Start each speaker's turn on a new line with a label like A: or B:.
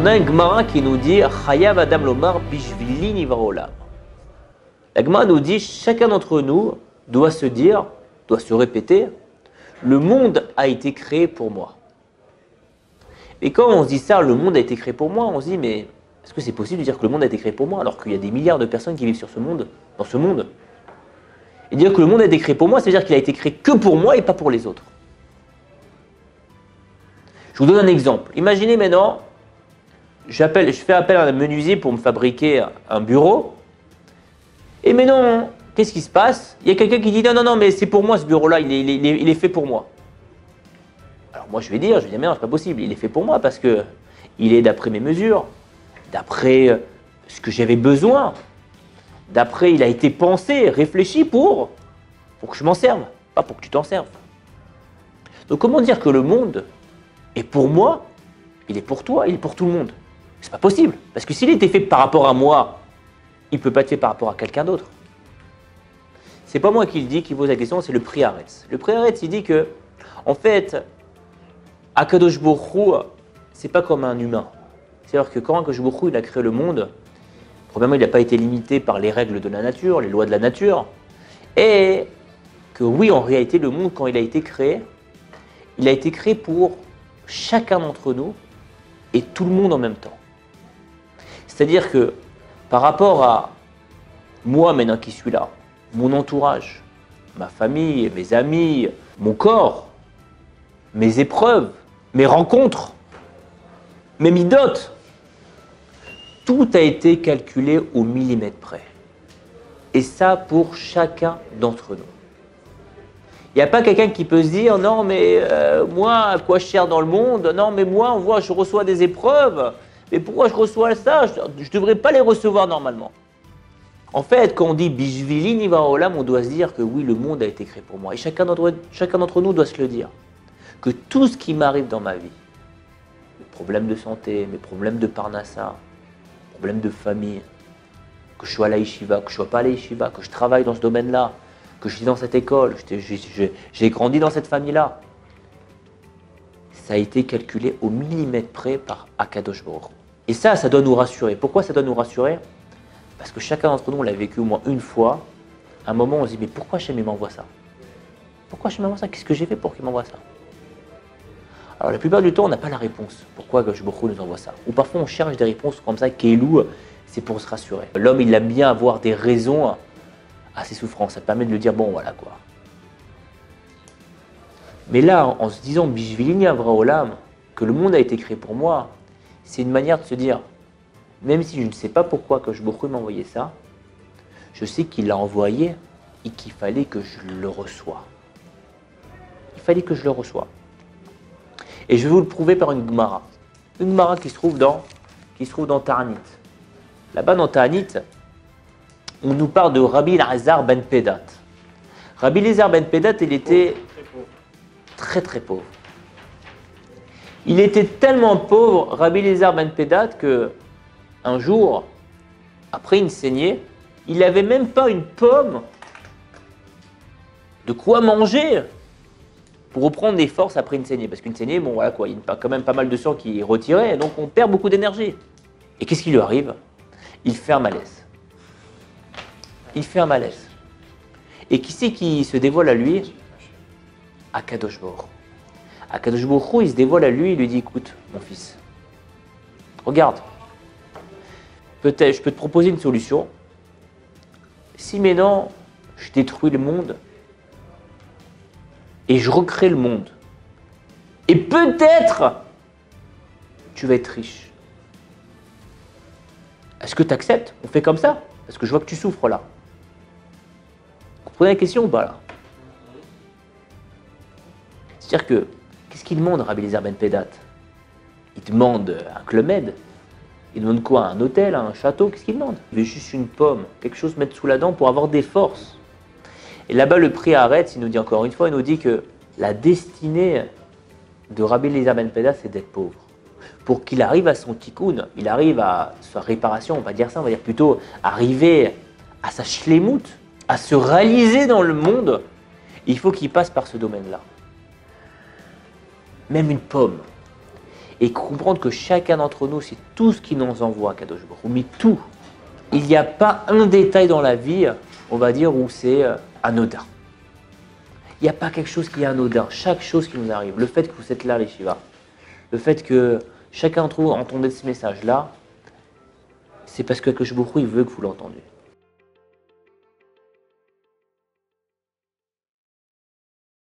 A: On a un Gemara qui nous dit Chayav Adam Lomar Bishvili Nivra Olam. La Gemara nous dit chacun d'entre nous doit se dire, doit se répéter, le monde a été créé pour moi. Et quand on se dit ça, le monde a été créé pour moi, on se dit mais est-ce que c'est possible de dire que le monde a été créé pour moi alors qu'il y a des milliards de personnes qui vivent sur ce monde, dans ce monde? Et dire que le monde a été créé pour moi, c'est-à-dire qu'il a été créé que pour moi et pas pour les autres. Je vous donne un exemple. Imaginez maintenant, je fais appel à un menuisier pour me fabriquer un bureau. Et maintenant, qu'est-ce qui se passe? Il y a quelqu'un qui dit non, mais c'est pour moi ce bureau-là, il est fait pour moi. Alors moi je vais dire mais non, c'est pas possible, il est fait pour moi parce que il est d'après mes mesures, d'après ce que j'avais besoin, d'après il a été pensé, réfléchi pour que je m'en serve, pas pour que tu t'en serves. Donc comment dire que le monde est pour moi, il est pour toi, il est pour tout le monde? C'est pas possible, parce que s'il était fait par rapport à moi, il ne peut pas être fait par rapport à quelqu'un d'autre. C'est pas moi qui le dis, qui pose la question, c'est le Pri Haaretz. Le Pri Haaretz, il dit que, en fait, Akadosh Baruch Hu, c'est pas comme un humain. C'est-à-dire que quand Akadosh Baruch Hu, il a créé le monde, premièrement, il n'a pas été limité par les règles de la nature, les lois de la nature, et que oui, en réalité, le monde, quand il a été créé pour chacun d'entre nous et tout le monde en même temps. C'est-à-dire que par rapport à moi maintenant qui suis là, mon entourage, ma famille, mes amis, mon corps, mes épreuves, mes rencontres, mes midotes, tout a été calculé au millimètre près. Et ça pour chacun d'entre nous. Il n'y a pas quelqu'un qui peut se dire non mais moi à quoi je sers dans le monde, non mais moi on voit je reçois des épreuves, mais pourquoi je reçois ça? Je ne devrais pas les recevoir normalement. En fait, quand on dit Bishvili Nivra Olam, on doit se dire que oui, le monde a été créé pour moi. Et chacun d'entre nous doit se le dire. Que tout ce qui m'arrive dans ma vie, mes problèmes de santé, mes problèmes de parnassa, mes problèmes de famille, que je sois à la yeshiva, que je ne sois pas à la yeshiva, que je travaille dans ce domaine-là, que je suis dans cette école, j'ai grandi dans cette famille-là, ça a été calculé au millimètre près par Akadosh Baruch Hu. Et ça doit nous rassurer. Pourquoi ça doit nous rassurer? Parce que chacun d'entre nous, on l'a vécu au moins une fois. À un moment, on se dit, mais pourquoi Hachem m'envoie ça? Pourquoi Hachem m'envoie ça? Qu'est-ce que j'ai fait pour qu'il m'envoie ça? Alors la plupart du temps, on n'a pas la réponse. Pourquoi Akadosh Baruch Hu nous envoie ça? Ou parfois, on cherche des réponses comme ça, Kéilou, c'est pour se rassurer. L'homme, il aime bien avoir des raisons à ses souffrances. Ça permet de lui dire, bon, voilà quoi. Mais là, en se disant, Bishvili Nivra Olam, que le monde a été créé pour moi, c'est une manière de se dire, même si je ne sais pas pourquoi Akadosh Baruch Hu m'a envoyé ça, je sais qu'il l'a envoyé et qu'il fallait que je le reçoive. Il fallait que je le reçoive. Et je vais vous le prouver par une Gemara. Une Gemara qui se trouve dans Ta'anit. Là-bas dans Ta'anit, on nous parle de Rabbi Elazar ben Pedat. Rabbi Elazar ben Pedat, il était très très pauvre. Il était tellement pauvre, Rabbi Elazar ben Pedat, que un jour, après une saignée, il n'avait même pas une pomme de quoi manger pour reprendre des forces après une saignée. Parce qu'une saignée, bon voilà quoi, il y a quand même pas mal de sang qui est retiré, donc on perd beaucoup d'énergie. Et qu'est-ce qui lui arrive? Il fait un malaise. Il fait un malaise. Et qui c'est qui se dévoile à lui? Akadosh Baruch Hu. Akadosh Baruch Hu, il se dévoile à lui, il lui dit, écoute, mon fils, regarde, peut-être je peux te proposer une solution. Si maintenant, je détruis le monde et je recrée le monde, et peut-être, tu vas être riche. Est-ce que tu acceptes? On fait comme ça? Parce que je vois que tu souffres là. Vous comprenez la question ou pas là? C'est-à-dire que, qu'est-ce qu'il demande Rabbi Elazar ben Pedat? Il demande un Club Med. Il demande quoi? Un hôtel, un château? Qu'est-ce qu'il demande? Il veut juste une pomme, quelque chose à mettre sous la dent pour avoir des forces. Et là-bas, le Pri Haaretz, il nous dit encore une fois, il nous dit que la destinée de Rabbi Elazar ben Pedat, c'est d'être pauvre. Pour qu'il arrive à son tikkun, il arrive à sa réparation, on va dire ça, on va dire plutôt arriver à sa shlemout, à se réaliser dans le monde, il faut qu'il passe par ce domaine-là. Même une pomme. et comprendre que chacun d'entre nous, c'est tout ce qui nous envoie, Kadosh Baruch Hu, mais tout. Il n'y a pas un détail dans la vie, on va dire, où c'est anodin. Il n'y a pas quelque chose qui est anodin. Chaque chose qui nous arrive, le fait que vous êtes là, les Shiva, le fait que chacun d'entre vous entendait ce message-là, c'est parce que Kadosh Baruch Hu, il veut que vous l'entendiez.